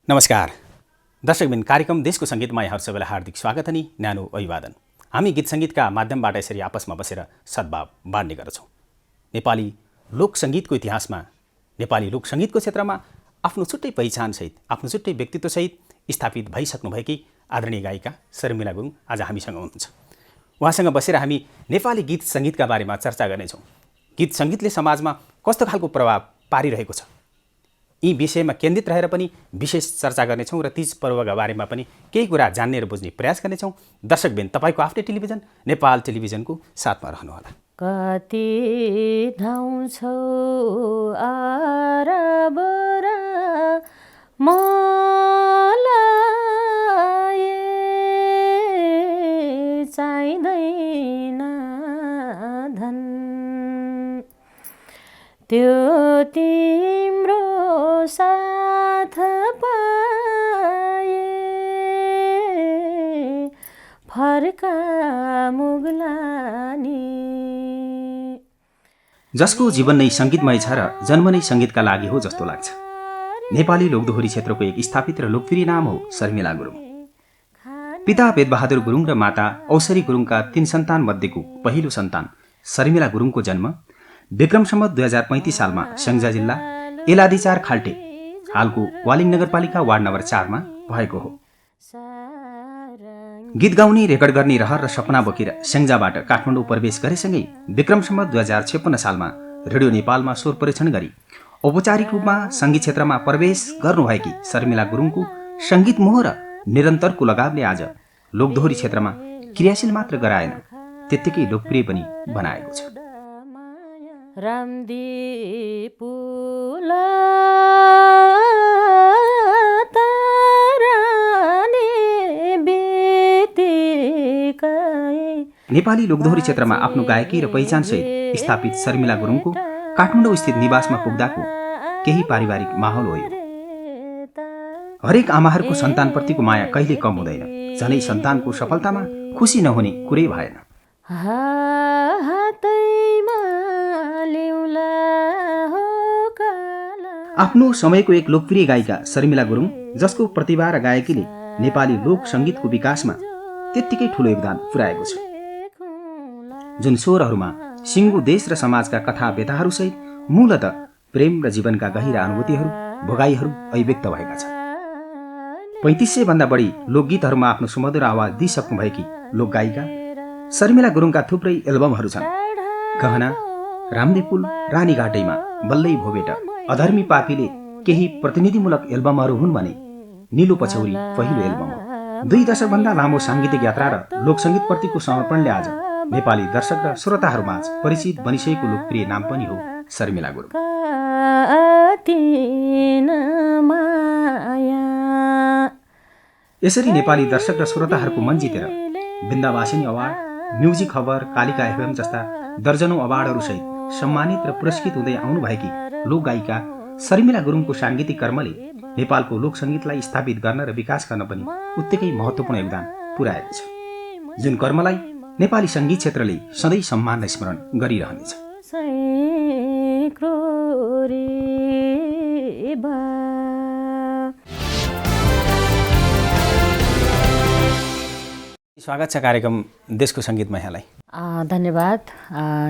नमस्कार दर्शकबिन कार्यक्रम देशको सङ्गीतमा यहाँ सबैलाई हार्दिक स्वागत अनि न्यानो अभिवादन। हामी गीत सङ्गीतका माध्यमबाट यसरी आपसमा बसेर सद्भाव बाँड्ने गर्छौँ। नेपाली लोकसङ्गीतको इतिहासमा नेपाली लोकसङ्गीतको क्षेत्रमा आफ्नो छुट्टै पहिचानसहित आफ्नो छुट्टै व्यक्तित्वसहित स्थापित भइसक्नुभएकी आदरणीय गायिका शर्मिला गुरुङ आज हामीसँग हुनुहुन्छ। उहाँसँग बसेर हामी नेपाली गीत सङ्गीतका बारेमा चर्चा गर्नेछौँ। गीत सङ्गीतले समाजमा कस्तो खालको प्रभाव पारिरहेको छ यी विषयमा केन्द्रित रहेर पनि विशेष चर्चा गर्नेछौँ र तीज पर्वका बारेमा पनि केही कुरा जान्ने र बुझ्ने प्रयास गर्नेछौँ। दर्शकबिन तपाईँको आफ्नै टेलिभिजन नेपाल टेलिभिजनको साथमा रहनुहोला। कति धाउँछौ आराबरा मलाई चाहिँदैन धन त्यो तिम्रो साथ पाए फर्का मुगलानी। जसको जीवन नै सङ्गीतमय छ र जन्म नै सङ्गीतका लागि हो जस्तो लाग्छ। नेपाली लोकदोहोरी क्षेत्रको एक स्थापित र लोकप्रिय नाम हो शर्मिला गुरुङ। पिता वेदबहादुर गुरुङ र माता औसरी गुरुङका 3 सन्तान मध्येको पहिलो सन्तान शर्मिला गुरुङको जन्म विक्रम सम्वत 2035 सालमा स्याङ्जा जिल्ला एलादीचार खाल्टे हालको वालिङ नगरपालिका वार्ड नम्बर 4 मा भएको हो। गीत गाउने रेकर्ड गर्ने रहर र सपना बोकेर स्याङ्जाबाट काठमाडौँ प्रवेश गरेसँगै विक्रम सम्वत 2056 सालमा रेडियो नेपालमा स्वर परीक्षण गरी औपचारिक रूपमा सङ्गीत क्षेत्रमा प्रवेश गर्नुभएकी शर्मिला गुरुङको सङ्गीत मोह र निरन्तरको लगावले आज लोकदोहोरी क्षेत्रमा क्रियाशील मात्र गराएन, त्यत्तिकै लोकप्रिय पनि बनाएको छ। नेपाली लोकदोहोरी क्षेत्रमा आफ्नो गायकी र पहिचानसहित स्थापित शर्मिला गुरुङको काठमाडौँ स्थित निवासमा पुग्दाको केही पारिवारिक माहौल हो। हरेक आमाहरूको सन्तानप्रतिको माया कहिले कम हुँदैन, झनै सन्तानको सफलतामा खुसी नहुने कुरै भएन। आफ्नो समयको एक लोकप्रिय गायिका शर्मिला गुरुङ, जसको प्रतिभा र गायकीले नेपाली लोक सङ्गीतको विकासमा त्यत्तिकै ठुलो योगदान पुर्याएको छ। जुन स्वरहरूमा सिङ्गो देश र समाजका कथा व्यथाहरूसहित मूलतः प्रेम र जीवनका गहिरा अनुभूतिहरू भोगाईहरू अभिव्यक्त भएका छन्। 3500 भन्दा बढी लोकगीतहरूमा आफ्नो सुमधुर आवाज दिइसक्नुभएकी लोकगायिका शर्मिला गुरुङका थुप्रै एल्बमहरू छन्। गहना, रामदेपुल, रानीघाटैमा, बल्लै भोबेट, अधर्मी पापीले केही प्रतिनिधिमूलक एल्बमहरू हुन् भने निलो पछौरी पहिलो एल्बम हो। 2 दशकभन्दा लामो साङ्गीतिक यात्रा र लोकसङ्गीतप्रतिको समर्पणले आज नेपाली दर्शक र श्रोताहरूमाझ परिचित बनिसकेको लोकप्रिय नाम पनि हो शर्मिला गुरुङ। यसरी नेपाली दर्शक र श्रोताहरूको मन जितेर बिन्दावासिनी अवार्ड, म्युजिक खबर, कालिका एफएम जस्ता दर्जनौं अवार्डहरूसहित सम्मानित र पुरस्कृत हुँदै आउनुभएकी लोकगायिका शर्मिला गुरुङको साङ्गीतिक कर्मले नेपालको लोकसङ्गीतलाई स्थापित गर्न र विकास गर्न पनि उत्तिकै महत्त्वपूर्ण योगदान पुर्याएको छ, जुन कर्मलाई नेपाली सङ्गीत क्षेत्रले सधैँ सम्मान र स्मरण गरिरहनेछ। स्वागत छ कार्यक्रम देशको सङ्गीतमा यहाँलाई। धन्यवाद।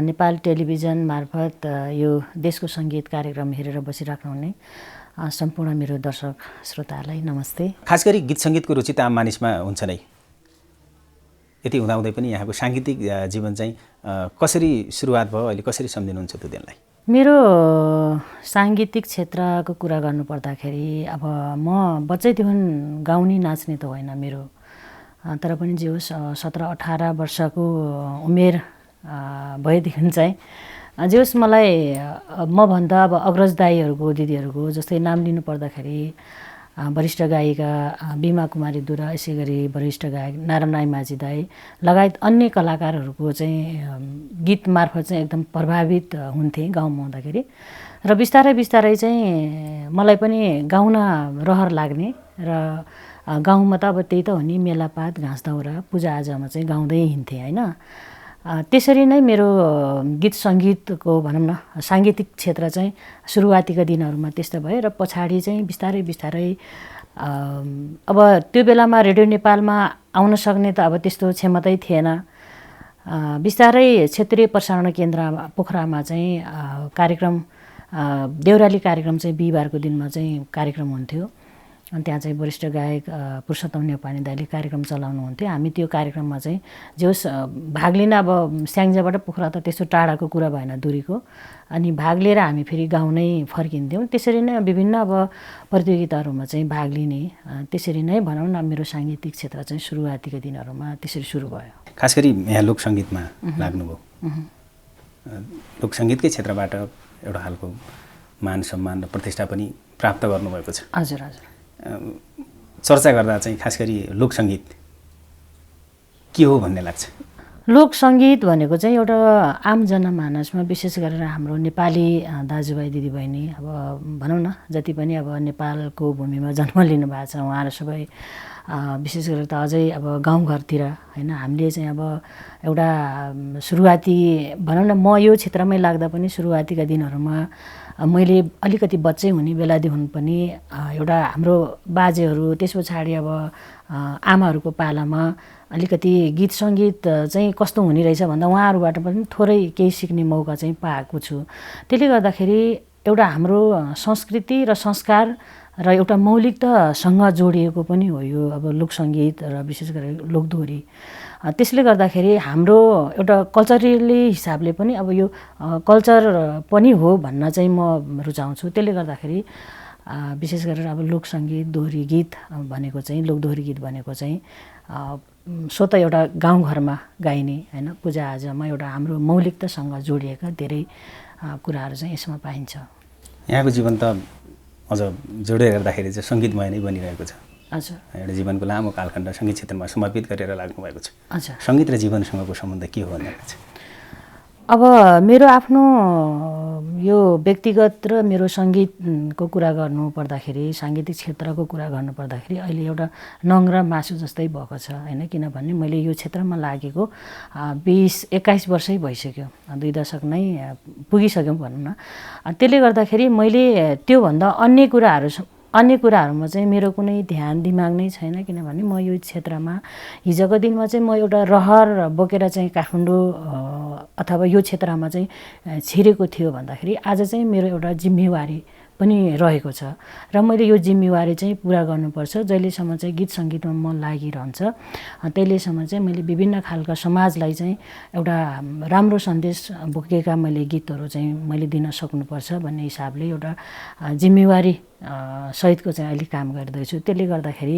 नेपाल टेलिभिजन मार्फत यो देशको सङ्गीत कार्यक्रम हेरेर बसिराख्नुहुने सम्पूर्ण मेरो दर्शक श्रोताहरूलाई नमस्ते। खास गरी गीत सङ्गीतको रुचि त आम मानिसमा हुन्छ नै, यति हुँदाहुँदै पनि यहाँको साङ्गीतिक जीवन चाहिँ कसरी सुरुवात भयो, अहिले कसरी सम्झिनुहुन्छ त्यो दिनलाई? मेरो साङ्गीतिक क्षेत्रको कुरा गर्नुपर्दाखेरि अब म बच्चैदेखि गाउने नाच्ने त होइन मेरो, तर पनि जे होस् 17-18 वर्षको उमेर भएदेखि चाहिँ जे होस् मलाई मभन्दा अब अग्रज दाईहरूको दिदीहरूको जस्तै नाम लिनु पर्दाखेरि वरिष्ठ गायिका बिमा कुमारी दुरा, यसै गरी वरिष्ठ गायक नारायण राई माझी दाई लगायत अन्य कलाकारहरूको चाहिँ गीत मार्फत चाहिँ एकदम प्रभावित हुन्थेँ गाउँमा हुँदाखेरि र बिस्तारै बिस्तारै चाहिँ मलाई पनि गाउन रहर लाग्ने र गाउँमा त अब त्यही त हो नि, मेलापात, घाँस दाउरा, पूजाआजामा चाहिँ गाउँदै हिँड्थेँ होइन। त्यसरी नै मेरो गीत सङ्गीतको भनौँ न साङ्गीतिक क्षेत्र चाहिँ सुरुवातीका दिनहरूमा त्यस्तो भयो र पछाडि चाहिँ बिस्तारै बिस्तारै अब त्यो बेलामा रेडियो नेपालमा आउन सक्ने त अब त्यस्तो क्षमतै थिएन। बिस्तारै क्षेत्रीय प्रसारण केन्द्र पोखरामा चाहिँ कार्यक्रम देउराली कार्यक्रम चाहिँ बिहिबारको दिनमा चाहिँ कार्यक्रम हुन्थ्यो। अनि त्यहाँ चाहिँ वरिष्ठ गायक पुरुषोत्तम नेपानी दाइले कार्यक्रम चलाउनुहुन्थ्यो। हामी त्यो कार्यक्रममा चाहिँ जे होस् भाग लिन, अब स्याङ्जाबाट पोखरा त त्यस्तो टाढाको कुरा भएन दूरीको, अनि भाग लिएर हामी फेरि गाउँ नै फर्किन्थ्यौँ। त्यसरी नै विभिन्न अब प्रतियोगिताहरूमा चाहिँ भाग लिने, त्यसरी नै भनौँ न मेरो साङ्गीतिक क्षेत्र चाहिँ सुरुवातीको दिनहरूमा त्यसरी सुरु भयो। खास गरी यहाँ लोकसङ्गीतमा लाग्नुभयो। लोकसङ्गीतकै क्षेत्रबाट एउटा खालको मान सम्मान र प्रतिष्ठा पनि प्राप्त गर्नुभएको छ। हजुर हजुर। चर्चा गर्दा चाहिँ खास गरी लोकसङ्गीत के हो भन्ने लाग्छ? लोकसङ्गीत भनेको चाहिँ एउटा आम जनमानसमा विशेष गरेर हाम्रो नेपाली दाजुभाइ दिदीबहिनी, अब भनौँ न जति पनि अब नेपालको भूमिमा जन्म लिनुभएको छ उहाँहरू सबै, विशेष गरेर त अझै अब गाउँघरतिर होइन, हामीले चाहिँ अब एउटा सुरुवाती भनौँ न, म यो क्षेत्रमै लाग्दा पनि सुरुवातीका दिनहरूमा मैले अलिकति बच्चै हुने बेलादेखि पनि एउटा हाम्रो बाजेहरू, त्यस पछाडि अब आमाहरूको पालामा अलिकति गीत सङ्गीत चाहिँ कस्तो हुने रहेछ भन्दा उहाँहरूबाट पनि थोरै केही सिक्ने मौका चाहिँ पाएको छु। त्यसले गर्दाखेरि एउटा हाम्रो संस्कृति र संस्कार र एउटा मौलिकतासँग जोडिएको पनि हो यो अब लोकसङ्गीत र विशेष गरेर लोकदोहोरी। त्यसले गर्दाखेरि हाम्रो एउटा कल्चरली हिसाबले पनि अब यो कल्चर पनि हो भन्न चाहिँ म रुचाउँछु। त्यसले गर्दाखेरि विशेष गरेर अब लोकसङ्गीत, दोहोरी गीत भनेको चाहिँ, लोकदोहोरी गीत भनेको चाहिँ स्वत एउटा गाउँघरमा गाइने होइन, पूजाआजामा एउटा हाम्रो मौलिकतासँग जोडिएका धेरै कुराहरू चाहिँ यसमा पाइन्छ। यहाँको जीवन त अझ जोडेर हेर्दाखेरि चाहिँ सङ्गीतमय नै बनिरहेको छ। हजुर। एउटा जीवनको लामो कालखण्ड सङ्गीत क्षेत्रमा समर्पित गरेर लाग्नुभएको छ। हजुर। सङ्गीत र जीवनसँगको सम्बन्ध के हो भन्ने लाग्छ? अब मेरो आफ्नो यो व्यक्तिगत र मेरो सङ्गीतको कुरा गर्नु पर्दाखेरि, साङ्गीतिक क्षेत्रको कुरा गर्नु पर्दाखेरि अहिले एउटा नङ र मासु जस्तै भएको छ होइन। किनभने मैले यो क्षेत्रमा लागेको 20-21 वर्षै भइसक्यो, 2 दशक नै पुगिसक्यौँ भनौँ न। त्यसले गर्दाखेरि मैले त्योभन्दा अन्य कुराहरूमा चाहिँ मेरो कुनै ध्यान दिमाग नै छैन। किनभने म यो क्षेत्रमा हिजोको दिनमा चाहिँ म एउटा रहर बोकेर चाहिँ काठमाडौँ अथवा यो क्षेत्रमा चाहिँ छिरेको थियो भन्दाखेरि आज चाहिँ मेरो एउटा जिम्मेवारी पनि रहेको छ र मैले यो जिम्मेवारी चाहिँ पुरा गर्नुपर्छ। जहिलेसम्म चाहिँ गीत सङ्गीतमा मन लागिरहन्छ त्यसलेसम्म चाहिँ मैले विभिन्न खालका समाजलाई चाहिँ एउटा राम्रो सन्देश बोकेका मैले गीतहरू चाहिँ मैले दिन सक्नुपर्छ भन्ने हिसाबले एउटा जिम्मेवारी सहितको चाहिँ अहिले काम गर्दैछु। त्यसले गर्दाखेरि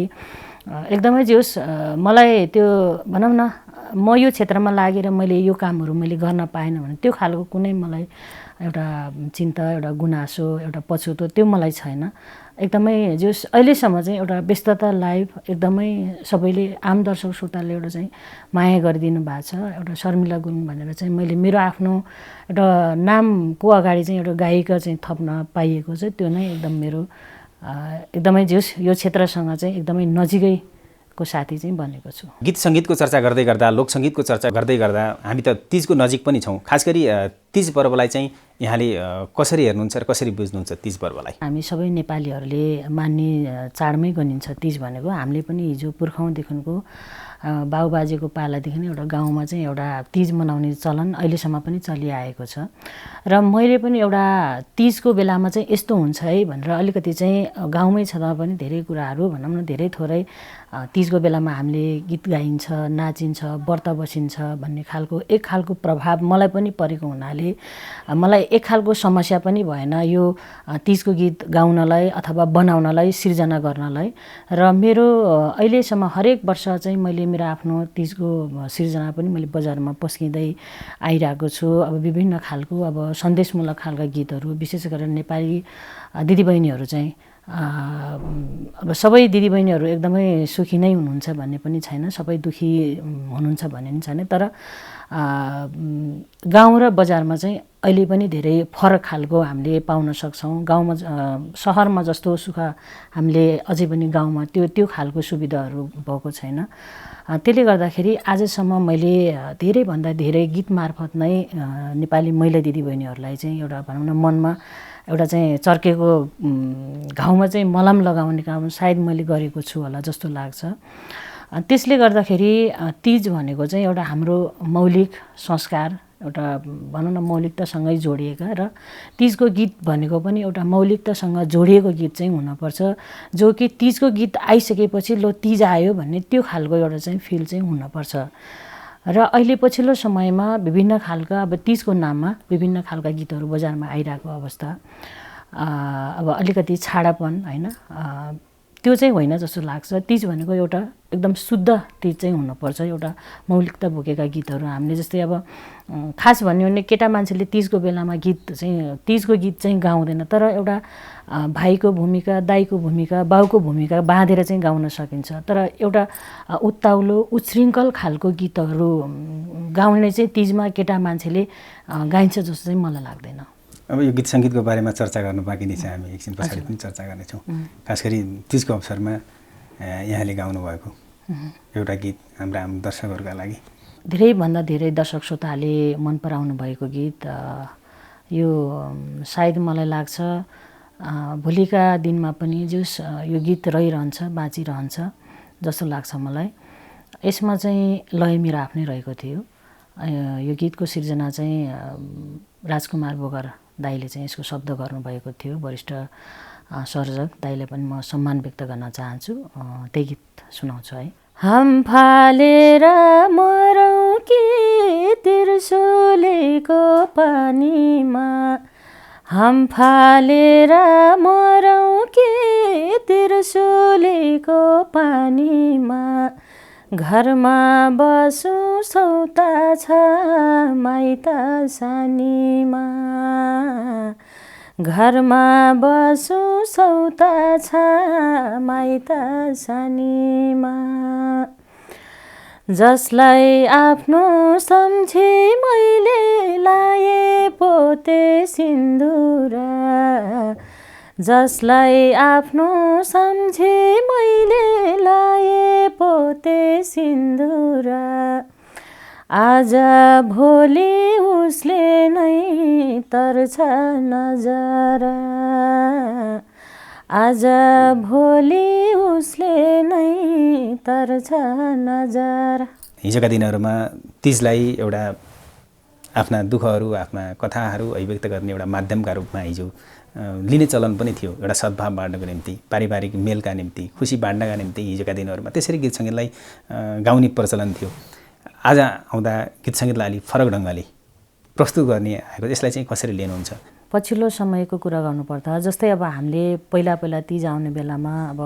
एकदमै जे होस् मलाई त्यो भनौँ न, म यो क्षेत्रमा लागेर मैले यो कामहरू मैले गर्न पाएन भने त्यो खालको कुनै मलाई एउटा चिन्ता, एउटा गुनासो, एउटा पछुतो त्यो मलाई छैन। एकदमै जे होस् अहिलेसम्म चाहिँ एउटा व्यस्तता लाइफ एकदमै सबैले आम दर्शक श्रोताले एउटा चाहिँ माया गरिदिनु भएको छ। एउटा शर्मिला गुरुङ भनेर चाहिँ मैले मेरो आफ्नो एउटा नामको अगाडि चाहिँ एउटा गायिका चाहिँ थप्न पाइएको छ। त्यो नै एकदम मेरो एकदमै जे होस् यो क्षेत्रसँग चाहिँ एकदमै नजिकैको साथी चाहिँ बनेको छु। गीत सङ्गीतको चर्चा गर्दै गर्दा, लोकसङ्गीतको चर्चा गर्दै गर्दा हामी त तिजको नजिक पनि छौँ। खास गरी तिज पर्वलाई चाहिँ यहाँले कसरी हेर्नुहुन्छ र कसरी बुझ्नुहुन्छ तिज पर्वलाई? हामी सबै नेपालीहरूले मान्ने चाडमै गनिन्छ तिज भनेको। हामीले पनि हिजो पुर्खौँदेखिको बाबुबाजेको पालादेखि नै एउटा गाउँमा चाहिँ एउटा तिज मनाउने चलन अहिलेसम्म पनि चलिआएको छ। र मैले पनि एउटा तिजको बेलामा चाहिँ यस्तो हुन्छ है भनेर अलिकति चाहिँ गाउँमै छँदा पनि धेरै कुराहरू भनौँ न, धेरै थोरै तिजको बेलामा हामीले गीत गाइन्छ, नाचिन्छ, व्रत बसिन्छ भन्ने एक खालको प्रभाव मलाई पनि परेको हुनाले मलाई एक खालको समस्या पनि भएन यो तिजको गीत गाउनलाई अथवा बनाउनलाई, सिर्जना गर्नलाई। र मेरो अहिलेसम्म हरेक वर्ष चाहिँ मैले मेरो आफ्नो तिजको सिर्जना पनि मैले बजारमा पस्किँदै आइरहेको छु। अब विभिन्न खालको अब सन्देशमूलक खालका गीतहरू, विशेष गरेर नेपाली दिदीबहिनीहरू चाहिँ अब सबै दिदीबहिनीहरू एकदमै सुखी नै हुनुहुन्छ भन्ने पनि छैन, सबै दुखी हुनुहुन्छ भन्ने पनि छैन। तर गाउँ र बजारमा चाहिँ अहिले पनि धेरै फरक खालको हामीले पाउन सक्छौँ। गाउँमा सहरमा जस्तो सुख हामीले अझै पनि गाउँमा त्यो खालको सुविधाहरू भएको छैन। त्यसले गर्दाखेरि आजसम्म मैले धेरैभन्दा धेरै गीत मार्फत नै नेपाली महिला दिदीबहिनीहरूलाई चाहिँ एउटा भनौँ न मनमा एउटा चाहिँ चर्केको घाउमा चाहिँ मलम लगाउने काम सायद मैले गरेको छु होला जस्तो लाग्छ। त्यसले गर्दाखेरि तीज भनेको चाहिँ एउटा हाम्रो मौलिक संस्कार, एउटा भनौँ न मौलिकतासँगै जोडिएका, र तीजको गीत भनेको पनि एउटा मौलिकतासँग जोडिएको गीत चाहिँ हुनुपर्छ, जो कि तीजको गीत आइसकेपछि लो तीज आयो भन्ने त्यो खालको एउटा चाहिँ फिल चाहिँ हुनुपर्छ। र अहिले पछिल्लो समयमा विभिन्न खालका अब तीजको नाममा विभिन्न खालका गीतहरू बजारमा आइरहेको अवस्था अब अलिकति छाडापन होइन, त्यो चाहिँ होइन जस्तो लाग्छ। तीज भनेको एउटा एकदम शुद्ध तीज चाहिँ हुनुपर्छ, एउटा मौलिकता बोकेका गीतहरू हामीले जस्तै अब खास भन्यो भने केटा मान्छेले तीजको बेलामा तीजको गीत चाहिँ गाउँदैन, तर एउटा भाइको भूमिका, दाइको भूमिका, बाउको भूमिका बाँधेर चाहिँ गाउन सकिन्छ। तर एउटा उत्ताउलो उच्छृङ्खल खालको गीतहरू गाउने चाहिँ तीजमा केटा मान्छेले गाइन्छ जस्तो चाहिँ मलाई लाग्दैन। अब यो गीत सङ्गीतको बारेमा चर्चा गर्नु बाँकी नै छ, हामी एकछिन पछाडि पनि चर्चा गर्नेछौँ। खास गरी तीजको अवसरमा यहाँले गाउनुभएको एउटा गीत हाम्रा आम दर्शकहरूका लागि, धेरैभन्दा धेरै दर्शक श्रोताले मन पराउनु भएको गीत यो सायद मलाई लाग्छ भोलिका दिनमा पनि जस यो गीत रहिरहन्छ, बाँचिरहन्छ जस्तो लाग्छ मलाई। यसमा चाहिँ लय मेरो आफ्नै रहेको थियो। यो गीतको सिर्जना चाहिँ राजकुमार बोगर दाइले चाहिँ यसको शब्द गर्नुभएको थियो, वरिष्ठ सर्जक दाइले पनि म सम्मान व्यक्त गर्न चाहन्छु। त्यही गीत सुनाउँछु है। हम फालेर मरौँ कि त्रिशुलीको पानीमा, हम फालेर मरौँ कि त्रिशुलीको पानीमा, घरमा बसौँ सौता छ माइत सानीमा, घरमा बसौँ सौता छ माइत सानीमा, जसलाई आफ्नो सम्झे मैले लाए पोते सिन्दुरा, जसलाई आफ्नो सम्झे मैले लाए पोते सिन्दुरा, आज भोलि उसले नै तर्छ नजरा, आज भोलि उसले नै तर्छ नजरा। हिजोका दिनहरूमा तीजलाई एउटा आफ्ना दुःखहरू, आफ्ना कथाहरू अभिव्यक्त गर्ने एउटा माध्यमका रूपमा हिजो लिने चलन पनि थियो, एउटा सद्भाव बाँड्नको निम्ति, पारिवारिक मेलका निम्ति, खुसी बाँड्नका निम्ति हिजोका दिनहरूमा त्यसरी गीत सङ्गीतलाई गाउने प्रचलन थियो। आज आउँदा गीत सङ्गीतलाई अलिक फरक ढङ्गले प्रस्तुत गर्ने आएको, यसलाई चाहिँ कसरी लिनुहुन्छ? पछिल्लो समयको कुरा गर्नुपर्दा जस्तै अब हामीले पहिला तीज आउने बेलामा अब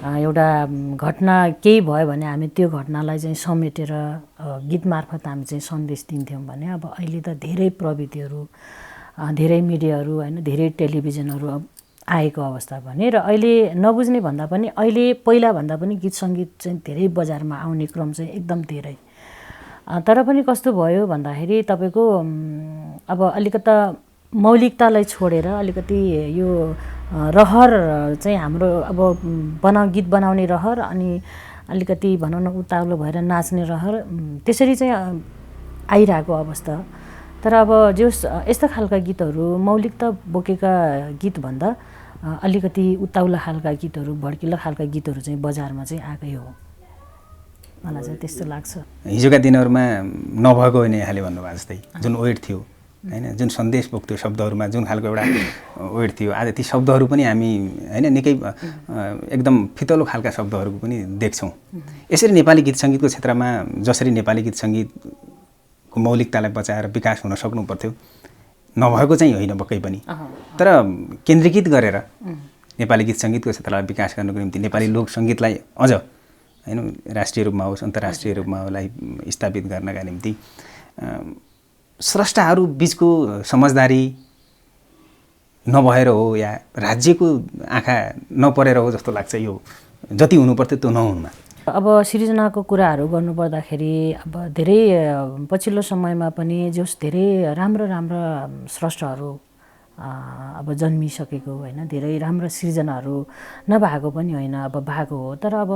एउटा घटना केही भयो भने हामी त्यो घटनालाई चाहिँ समेटेर गीत मार्फत हामी चाहिँ सन्देश दिन्थ्यौँ भने अब अहिले त धेरै प्रविधिहरू, धेरै मिडियाहरू होइन, धेरै टेलिभिजनहरू आएको अवस्था भने, र अहिले नबुझ्ने भन्दा पनि अहिले पहिला भन्दा पनि गीत सङ्गीत चाहिँ धेरै बजारमा आउने क्रम चाहिँ एकदम धेरै। तर पनि कस्तो भयो भन्दाखेरि तपाईँको अब अलिकता मौलिकतालाई छोडेर अलिकति यो रहर चाहिँ हाम्रो अब गीत बनाउने रहर अनि अलिकति भनौँ न उताउलो भएर नाच्ने रहर त्यसरी चाहिँ आइरहेको अवस्था। तर अब जस यस्ता खालका गीतहरू मौलिकता बोकेका गीतभन्दा अलिकति उताउला खालका गीतहरू, भड्किला खालका गीतहरू चाहिँ बजारमा चाहिँ आएकै हो, मलाई चाहिँ त्यस्तो लाग्छ। हिजोका दिनहरूमा नभएको होइन यहाँले भन्नुभएको जस्तै जुन वेट थियो होइन, जुन सन्देश बोक्थ्यो शब्दहरूमा जुन खालको एउटा वेट थियो, आज ती शब्दहरू पनि हामी होइन निकै एकदम फितलो खालका शब्दहरूको पनि देख्छौँ। यसरी नेपाली गीत सङ्गीतको क्षेत्रमा जसरी नेपाली गीत सङ्गीतको मौलिकतालाई बचाएर विकास हुन सक्नु पर्थ्यो, नभएको चाहिँ होइन पक्कै पनि, तर केन्द्रीकृत गरेर नेपाली गीत सङ्गीतको क्षेत्रलाई विकास गर्नको निम्ति नेपाली लोक सङ्गीतलाई अझ होइन राष्ट्रिय रूपमा होस् अन्तर्राष्ट्रिय रूपमा उसलाई स्थापित गर्नका निम्ति स्रष्टाहरू बिचको समझदारी नभएर हो या राज्यको आँखा नपरेर हो जस्तो लाग्छ। यो जति हुनुपर्थ्यो त्यो नहुनुमा अब सिर्जनाको कुराहरू गर्नुपर्दाखेरि अब धेरै पछिल्लो समयमा पनि जस धेरै राम्रा स्रष्टाहरू अब जन्मिसकेको होइन, धेरै राम्रो सिर्जनाहरू नभएको पनि होइन, अब भएको हो। तर अब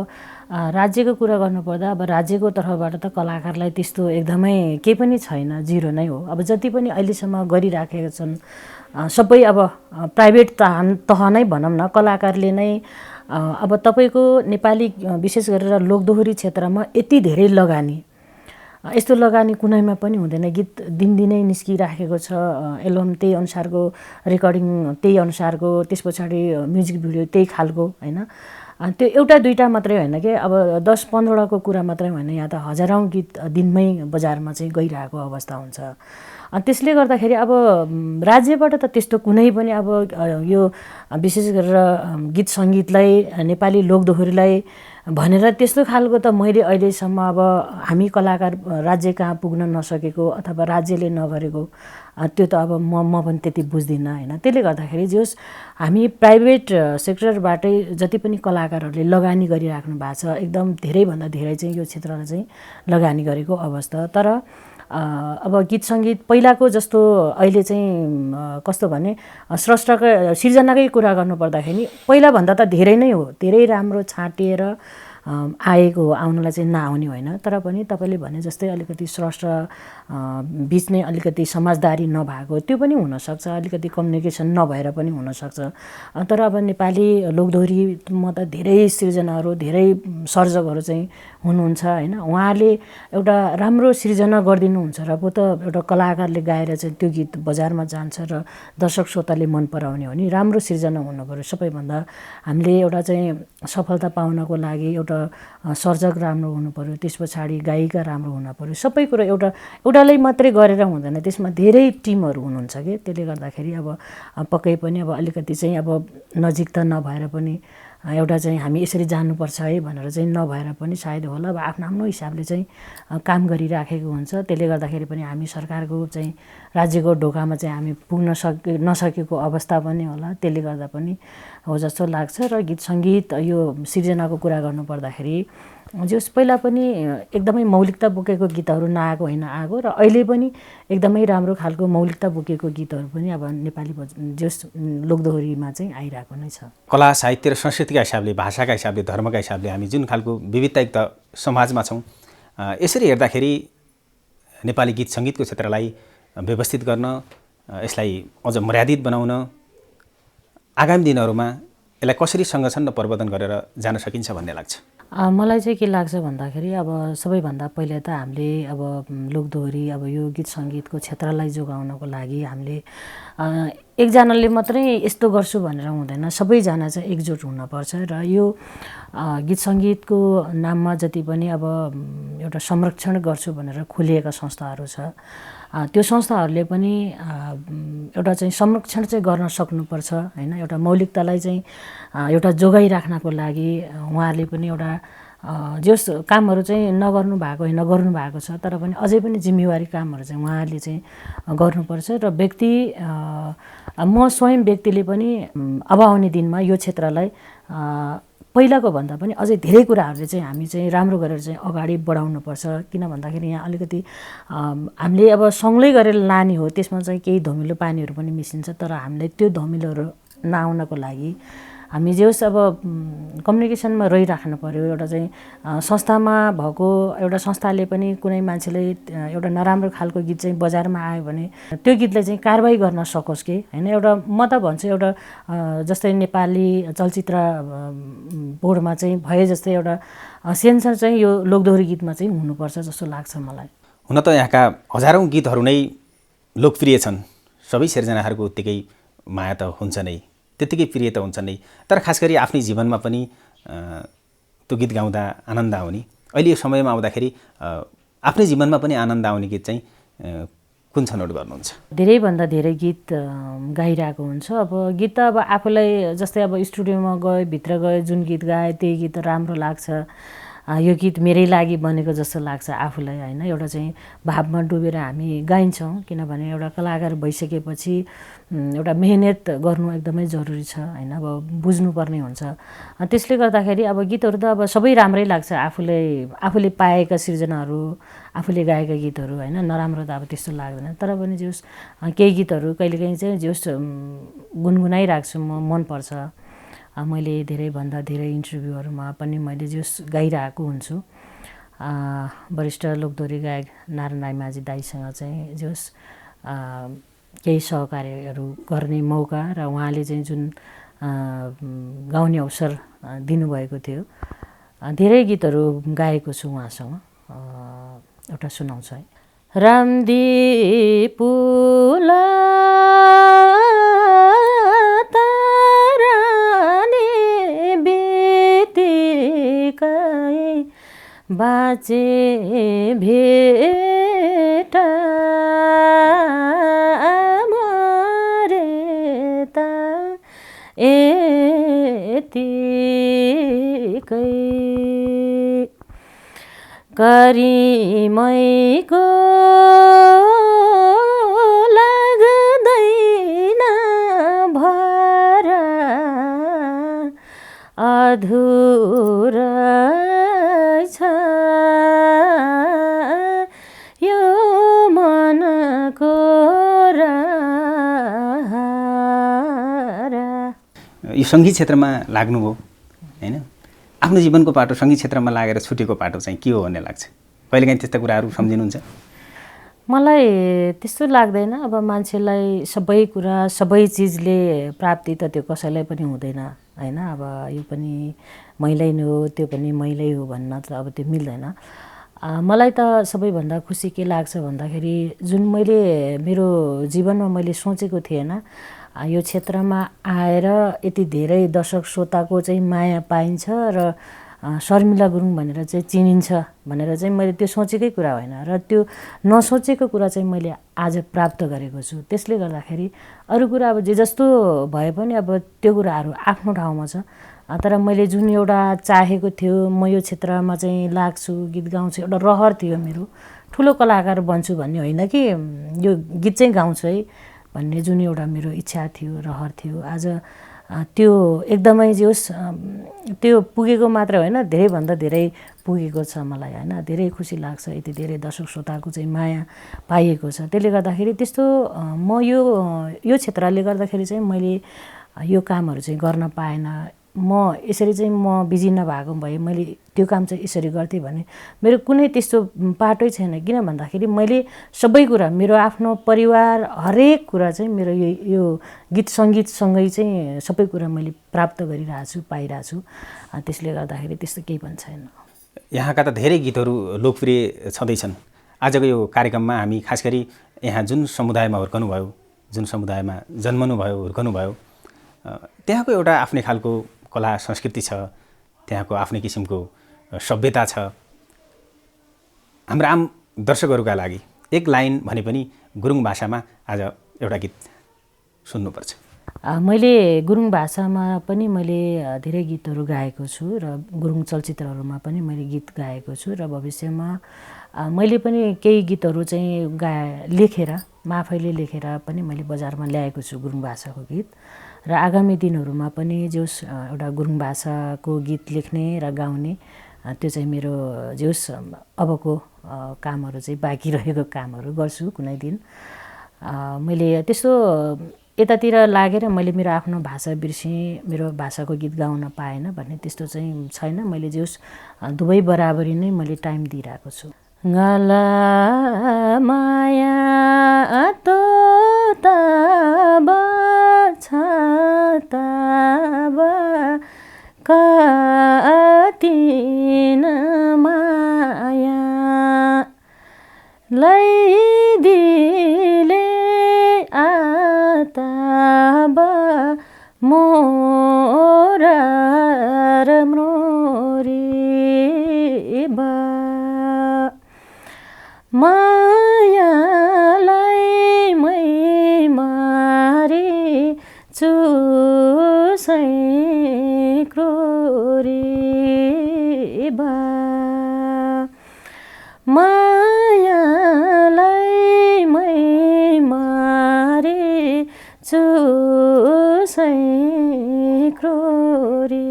राज्यको कुरा गर्नुपर्दा अब राज्यको तर्फबाट त कलाकारलाई त्यस्तो एकदमै केही पनि छैन, जिरो नै हो। अब जति पनि अहिलेसम्म गरिराखेका छन् सबै अब प्राइभेट तह नै भनौँ न, कलाकारले नै अब तपाईँको नेपाली विशेष गरेर लोकदोहोरी क्षेत्रमा यति धेरै लगानी, यस्तो लगानी कुनैमा पनि हुँदैन। गीत दिनदिनै निस्किराखेको छ, एल्बम त्यही अनुसारको, रेकर्डिङ त्यही अनुसारको, त्यस पछाडि म्युजिक भिडियो त्यही खालको होइन। त्यो एउटा दुईवटा मात्रै होइन कि, अब 10-15वटाको कुरा मात्रै होइन, यहाँ त हजारौँ गीत दिनमै बजारमा चाहिँ गइरहेको अवस्था हुन्छ। त्यसले गर्दाखेरि अब राज्यबाट त त्यस्तो कुनै पनि अब यो विशेष गरेर गीत सङ्गीतलाई, नेपाली लोकदोहोरीलाई भनेर त्यस्तो खालको त मैले अहिलेसम्म अब हामी कलाकार राज्य कहाँ पुग्न नसकेको अथवा राज्यले नगरेको त्यो त अब म पनि त्यति बुझ्दिनँ होइन। त्यसले गर्दाखेरि जे होस्, हामी प्राइभेट सेक्टरबाटै जति पनि कलाकारहरूले लगानी गरिराख्नु भएको छ, एकदम धेरैभन्दा धेरै चाहिँ यो क्षेत्रलाई चाहिँ लगानी गरेको अवस्था। तर अब गीत सङ्गीत पहिलाको जस्तो अहिले चाहिँ कस्तो भने स्रष्टाकै सिर्जनाकै कुरा गर्नुपर्दाखेरि पहिलाभन्दा त धेरै नै हो, धेरै राम्रो छाँटिएर आएको हो, आउनलाई चाहिँ नआउने होइन। तर पनि तपाईँले भने जस्तै अलिकति स्रष्टा बिच नै अलिकति समझदारी नभएको, त्यो पनि हुनसक्छ, अलिकति कम्युनिकेसन नभएर पनि हुनसक्छ। तर अब नेपाली लोकदोहोरीमा त धेरै सिर्जनाहरू, धेरै सर्जकहरू चाहिँ हुनुहुन्छ होइन। उहाँहरूले एउटा राम्रो सिर्जना गरिदिनुहुन्छ र पो त एउटा कलाकारले गाएर चाहिँ त्यो गीत बजारमा जान्छ र दर्शक श्रोताले मन पराउने हो नि। राम्रो सिर्जना हुनुपऱ्यो सबैभन्दा। हामीले एउटा चाहिँ सफलता पाउनको लागि एउटा सर्जक राम्रो हुनुपऱ्यो, त्यस पछाडि गायिका राम्रो हुनुपऱ्यो, सबै कुरो एउटालाई मात्रै गरेर हुँदैन, त्यसमा धेरै टिमहरू हुनुहुन्छ कि। त्यसले गर्दाखेरि अब पक्कै पनि अब अलिकति चाहिँ अब नजिकता नभएर पनि एउटा चाहिँ हामी यसरी जानुपर्छ है भनेर चाहिँ नभएर पनि सायद होला, अब आफ्नो आफ्नो हिसाबले चाहिँ काम गरिराखेको हुन्छ। त्यसले गर्दाखेरि पनि हामी सरकारको चाहिँ राज्यको ढोकामा चाहिँ हामी पुग्न नसकेको अवस्था पनि होला, त्यसले गर्दा पनि हो जस्तो लाग्छ। र गीत सङ्गीत यो सिर्जनाको कुरा गर्नुपर्दाखेरि जस पहिला पनि एकदमै मौलिकता बोकेको गीतहरू नआएको होइन, आएको, र अहिले पनि एकदमै राम्रो खालको मौलिकता बोकेको गीतहरू पनि अब नेपाली जस लोकदोहोरीमा चाहिँ आइरहेको नै छ। कला साहित्य र संस्कृतिका हिसाबले, भाषाका हिसाबले, धर्मका हिसाबले हामी जुन खालको विविधतायुक्त समाजमा छौँ, यसरी हेर्दाखेरि नेपाली गीत सङ्गीतको क्षेत्रलाई व्यवस्थित गर्न, यसलाई अझ मर्यादित बनाउन आगामी दिनहरूमा यसलाई कसरी सङ्गठन र प्रवर्धन गरेर जान सकिन्छ भन्ने लाग्छ? मलाई चाहिँ के लाग्छ भन्दाखेरि अब सबैभन्दा पहिले त हामीले अब लोकदोहोरी, अब यो गीत सङ्गीतको क्षेत्रलाई जोगाउनको लागि हामीले एकजनाले मात्रै यस्तो गर्छु भनेर हुँदैन, सबैजना चाहिँ एकजुट हुनुपर्छ। र यो गीत सङ्गीतको नाममा जति पनि अब एउटा संरक्षण गर्छु भनेर खोलिएका संस्थाहरू छ, त्यो संस्थाहरूले पनि एउटा चाहिँ संरक्षण चाहिँ गर्न सक्नुपर्छ होइन। एउटा मौलिकतालाई चाहिँ एउटा जोगाइराख्नको लागि उहाँहरूले पनि एउटा जस कामहरू चाहिँ नगर्नु भएको होइन, गर्नु भएको छ, तर पनि अझै पनि जिम्मेवारी कामहरू चाहिँ उहाँहरूले चाहिँ गर्नुपर्छ। र व्यक्ति म स्वयं व्यक्तिले पनि अब आउने दिनमा यो क्षेत्रलाई पहिलाको भन्दा पनि अझै धेरै कुराहरूले चाहिँ हामी चाहिँ राम्रो गरेर चाहिँ अगाडि बढाउनुपर्छ। किन भन्दाखेरि यहाँ अलिकति हामीले अब सँगै गरेर लाने हो, त्यसमा चाहिँ केही धमिलो पानीहरू पनि मिसिन्छ, तर हामीले त्यो धमिलोहरू नआउनको लागि हामी जे होस् अब कम्युनिकेसनमा रहिराख्नु पऱ्यो। एउटा चाहिँ संस्थामा भएको एउटा संस्थाले पनि कुनै मान्छेले एउटा नराम्रो खालको गीत चाहिँ बजारमा आयो भने त्यो गीतलाई चाहिँ कारबाही गर्न सकोस् कि होइन। एउटा म त भन्छु एउटा जस्तै नेपाली चलचित्र बोर्डमा चाहिँ भए जस्तै एउटा सेन्सर चाहिँ यो लोकदोहोरी गीतमा चाहिँ हुनुपर्छ जस्तो लाग्छ मलाई। हुन त यहाँका हजारौँ गीतहरू नै लोकप्रिय छन्, सबै सिर्जनाहरूको उत्तिकै माया त हुन्छ नै, त्यत्तिकै प्रिय त हुन्छ नै, तर खास गरी आफ्नै जीवनमा पनि त्यो गीत गाउँदा आनन्द आउने, अहिले यो समयमा आउँदाखेरि आफ्नै जीवनमा पनि आनन्द आउने गीत चाहिँ कुन छनौट गर्नुहुन्छ? धेरैभन्दा धेरै गीत गाइरहेको हुन्छ। अब गीत त अब आफूलाई जस्तै अब स्टुडियोमा गए, भित्र गए, जुन गीत गाए त्यही गीत राम्रो लाग्छ, यो गीत मेरै लागि बनेको जस्तो लाग्छ आफूलाई होइन। एउटा चाहिँ भावमा डुबेर हामी गाइन्छौँ, किनभने एउटा कलाकार भइसकेपछि एउटा मेहनत गर्नु एकदमै जरुरी छ होइन, अब बुझ्नुपर्ने हुन्छ। त्यसले गर्दाखेरि अब गीतहरू त अब सबै राम्रै लाग्छ, आफूले पाएका सिर्जनाहरू, आफूले गाएका गीतहरू होइन, नराम्रो त अब त्यस्तो लाग्दैन। तर पनि जे होस् केही गीतहरू कहिलेकाहीँ चाहिँ जे होस् गुनगुनाइराख्छु म, मनपर्छ। मैले धेरैभन्दा धेरै इन्टरभ्यूहरूमा पनि मैले जस गाइरहेको हुन्छु। वरिष्ठ लोकदोहोरी गायक नारायण रायमाझी दाइसँग चाहिँ जस केही सहकार्यहरू गर्ने मौका र उहाँले चाहिँ जुन गाउने अवसर दिनुभएको थियो। धेरै गीतहरू गाएको छु उहाँसँग। एउटा सुनाउँछु है। रामदीपुला ताराले बितेकै बाँचे भेट मरे त यतिकै करिमैको लाग्दैन भरा अधुरा छ यो मनको राहरा। यो सङ्गीत क्षेत्रमा लाग्नुभयो हैन? आफ्नो जीवनको पाटो सङ्गीत क्षेत्रमा लागेर छुटेको पाटो चाहिँ के हो भन्ने लाग्छ? कहिलेकाहीँ त्यस्ता कुराहरू सम्झिनुहुन्छ? मलाई त्यस्तो लाग्दैन। अब मान्छेलाई सबै कुरा सबै चिजले प्राप्ति त त्यो कसैलाई पनि हुँदैन हैन। अब यो पनि मैलै नै हो त्यो पनि मैलै हो भन्न त अब त्यो मिल्दैन। मलाई त सबैभन्दा खुसी के लाग्छ भन्दाखेरि जुन मैले मेरो जीवनमा मैले सोचेको थिएन यो क्षेत्रमा आएर यति धेरै दर्शक श्रोताको चाहिँ माया पाइन्छ र शर्मिला गुरुङ भनेर चाहिँ चिनिन्छ भनेर चाहिँ मैले त्यो सोचेकै कुरा होइन र त्यो नसोचेको कुरा चाहिँ मैले आज प्राप्त गरेको छु। त्यसले गर्दाखेरि अरू कुरा अब जे जस्तो भए पनि अब त्यो कुराहरू आफ्नो ठाउँमा छ। तर मैले जुन एउटा चाहेको थियो म यो क्षेत्रमा चाहिँ लाग्छु गीत गाउँछु एउटा रहर थियो मेरो ठुलो कलाकार बन्छु भन्ने होइन कि यो गीत चाहिँ गाउँछु है भन्ने जुन एउटा मेरो इच्छा थियो रहर थियो आज त्यो एकदमै जे होस् त्यो पुगेको मात्र होइन धेरैभन्दा धेरै पुगेको छ मलाई होइन। धेरै खुसी लाग्छ यति धेरै दर्शक श्रोताको चाहिँ माया पाइएको छ। त्यसले गर्दाखेरि त्यस्तो म यो क्षेत्रले गर्दाखेरि चाहिँ मैले यो कामहरू चाहिँ गर्न पाएन। म यसरी चाहिँ म बिजी नभएको भए मैले त्यो काम चाहिँ यसरी गर्थेँ भने मेरो कुनै त्यस्तो पाटै छैन। किन भन्दाखेरि मैले सबै कुरा मेरो आफ्नो परिवार हरेक कुरा चाहिँ मेरो यो गीत सङ्गीतसँगै चाहिँ सबै कुरा मैले प्राप्त गरिरहेको छु पाइरहेको छु। त्यसले गर्दाखेरि त्यस्तो केही पनि छैन। यहाँका त धेरै गीतहरू लोकप्रिय छँदैछन्। आजको यो कार्यक्रममा हामी खास गरी यहाँ जुन समुदायमा हुर्कनुभयो जुन समुदायमा जन्मनुभयो हुर्कनुभयो त्यहाँको एउटा आफ्नै खालको कला संस्कृति छ त्यहाँको आफ्नै किसिमको सभ्यता छ। हाम्रा आम दर्शकहरूका लागि एक लाइन भने पनि गुरुङ भाषामा आज एउटा गीत सुन्नुपर्छ। मैले गुरुङ भाषामा पनि मैले धेरै गीतहरू गाएको छु र गुरुङ चलचित्रहरूमा पनि मैले गीत गाएको छु र भविष्यमा मैले पनि केही गीतहरू चाहिँ लेखेर आफैले लेखेर पनि मैले बजारमा ल्याएको छु गुरुङ भाषाको गीत र आगामी दिनहरूमा पनि जोस् एउटा गुरुङ भाषाको गीत लेख्ने र गाउने त्यो चाहिँ मेरो जोस् अबको कामहरू चाहिँ बाँकी रहेको कामहरू गर्छु कुनै दिन। मैले त्यस्तो यतातिर लागेर मैले मेरो आफ्नो भाषा बिर्सेँ मेरो भाषाको गीत गाउन पाएन भन्ने त्यस्तो चाहिँ छैन। मैले जोस् दुवै बराबरी नै मैले टाइम दिइरहेको छु। गला माया तो तब छतब कतिन माया लैदिले आतब मोर म्रोरी बा मायालाई मै मारे चुसै क्रोरी बा मायालाई मै मारे चुसै क्रोरी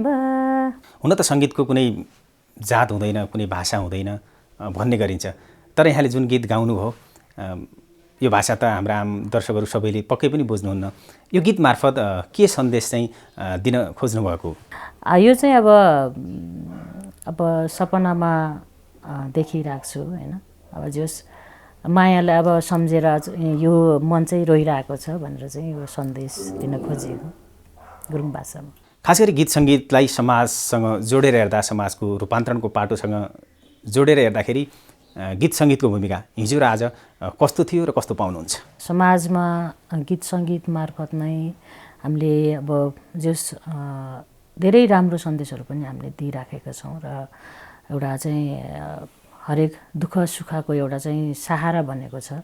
बा। हुन त सङ्गीतको कुनै जात हुँदैन कुनै भाषा हुँदैन भन्ने गरिन्छ तर यहाँले जुन गीत गाउनुभयो यो भाषा त हाम्रा आम दर्शकहरू सबैले पक्कै पनि बुझ्नुहुन्न। यो गीत मार्फत के सन्देश चाहिँ दिन खोज्नु भएको? यो चाहिँ अब सपनामा देखिरहेको छु होइन। अब जस मायाले अब सम्झेर यो मन चाहिँ रोइरहेको छ भनेर चाहिँ यो सन्देश दिन खोजिएको गुरुङ भाषामा। खास गरी गीत सङ्गीतलाई समाजसँग जोडेर हेर्दा, समाजको रूपान्तरणको पाटोसँग जोडेर हेर्दाखेरि गीत सङ्गीतको भूमिका हिजो र आज कस्तो थियो र कस्तो पाउनुहुन्छ? समाजमा गीत सङ्गीत मार्फत नै हामीले अब जस धेरै राम्रो सन्देशहरू पनि हामीले दिइराखेका छौँ र एउटा चाहिँ हरेक दुःख सुखको एउटा चाहिँ सहारा बनेको छ।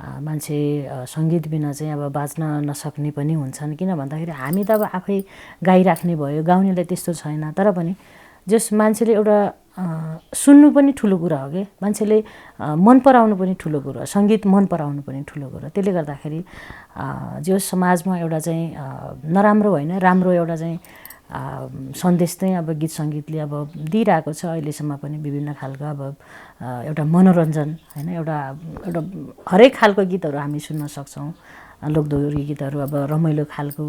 मान्छे सङ्गीत बिना चाहिँ अब बाँच्न नसक्ने पनि हुन्छन्, किन भन्दाखेरि हामी त अब आफै गाइराख्ने भयो, गाउनेलाई त्यस्तो छैन। तर पनि जस मान्छेले एउटा सुन्नु पनि ठुलो कुरा हो कि, मान्छेले मन पराउनु पनि ठुलो कुरो हो, सङ्गीत मन पराउनु पनि ठुलो कुरो। त्यसले गर्दाखेरि जो समाजमा एउटा चाहिँ नराम्रो होइन, राम्रो एउटा चाहिँ सन्देश चाहिँ अब गीत सङ्गीतले अब दिइरहेको छ अहिलेसम्म पनि। विभिन्न खालको अब एउटा मनोरञ्जन होइन, एउटा हरेक खालको गीतहरू हामी सुन्न सक्छौँ। लोकदोहोरी गीतहरू अब रमाइलो खालको,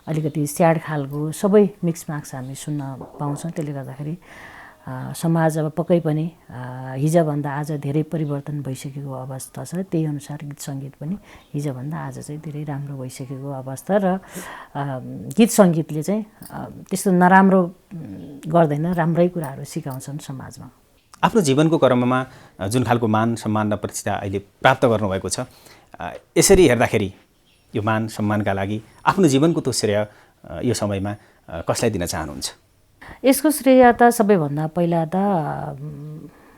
अलिकति स्याड खालको, सबै मिक्समाक्स हामी सुन्न पाउँछौँ। त्यसले गर्दाखेरि समाज अब पक्कै पनि हिजोभन्दा आज धेरै परिवर्तन भइसकेको अवस्था छ। त्यही अनुसार गीत सङ्गीत पनि हिजोभन्दा आज चाहिँ धेरै राम्रो भइसकेको अवस्था र गीत सङ्गीतले चाहिँ त्यस्तो नराम्रो गर्दैन, राम्रै कुराहरू सिकाउँछन् समाजमा। आफ्नो जीवनको क्रममा जुन खालको मान सम्मान र प्रतिष्ठा अहिले प्राप्त गर्नुभएको छ, यसरी हेर्दाखेरि यो मान सम्मानका लागि आफ्नो जीवनको त्यो श्रेय यो समयमा कसलाई दिन चाहनुहुन्छ? यसको श्रेय त सबैभन्दा पहिला त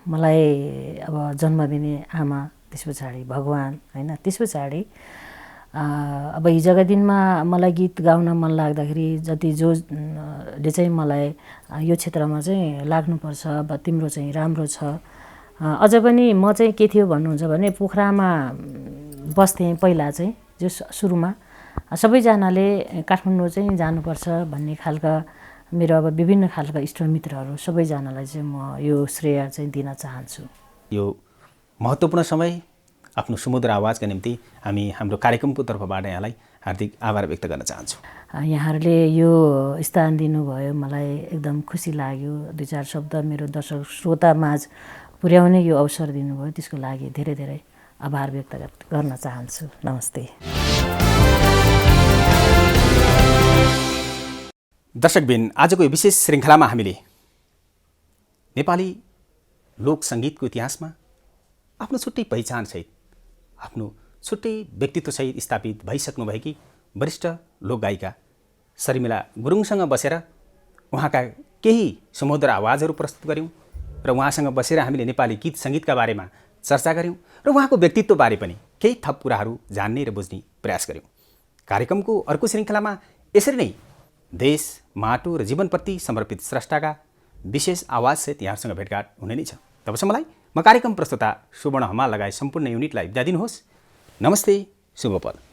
मलाई अब जन्म दिने आमा, त्यस पछाडि भगवान् होइन, त्यस पछाडि अब हिजोका दिनमा मलाई गीत गाउन मन लाग्दाखेरि जति जोले चाहिँ मलाई यो क्षेत्रमा चाहिँ लाग्नुपर्छ, अब तिम्रो चाहिँ राम्रो छ। अझ पनि म चाहिँ के थियो भन्नुहुन्छ भने पोखरामा बस्थेँ पहिला चाहिँ, जो सुरुमा सबैजनाले काठमाडौँ चाहिँ जानुपर्छ भन्ने खालका मेरो अब विभिन्न खालका इष्टमित्रहरू सबैजनालाई चाहिँ म यो श्रेय चाहिँ दिन चाहन्छु। यो महत्त्वपूर्ण समय आफ्नो सुमधुर आवाजका निम्ति हामी हाम्रो कार्यक्रमको तर्फबाट यहाँलाई हार्दिक आभार व्यक्त गर्न चाहन्छौँ। यहाँहरूले यो स्थान दिनुभयो, मलाई एकदम खुसी लाग्यो। 2-4 शब्द मेरो दर्शक श्रोता माझ पुर्याउने यो अवसर दिनुभयो, त्यसको लागि धेरै धेरै आभार व्यक्त गर्न चाहन्छु। नमस्ते। दर्शकबिन, आजको यो विशेष श्रृङ्खलामा हामीले नेपाली लोक सङ्गीतको इतिहासमा आफ्नो छुट्टै पहिचानसहित, आफ्नो छुट्टै व्यक्तित्वसहित स्थापित भइसक्नुभएकी वरिष्ठ लोकगायिका शर्मिला गुरुङसँग बसेर उहाँका केही सुमधुर आवाजहरू प्रस्तुत गऱ्यौँ र उहाँसँग बसेर हामीले नेपाली गीत सङ्गीतका बारेमा चर्चा गऱ्यौँ र उहाँको व्यक्तित्वबारे पनि केही थप कुराहरू जान्ने र बुझ्ने प्रयास गऱ्यौँ। कार्यक्रमको अर्को श्रृङ्खलामा यसरी नै देश, माटो र जीवनप्रति समर्पित स्रष्टाका विशेष आवाजसहित यहाँहरूसँग भेटघाट हुने नै छ। तबसम्मलाई म कार्यक्रम प्रस्तुता सुवर्ण हमाल लगायत सम्पूर्ण युनिटलाई बिदा दिनुहोस्। नमस्ते, शुभ पल।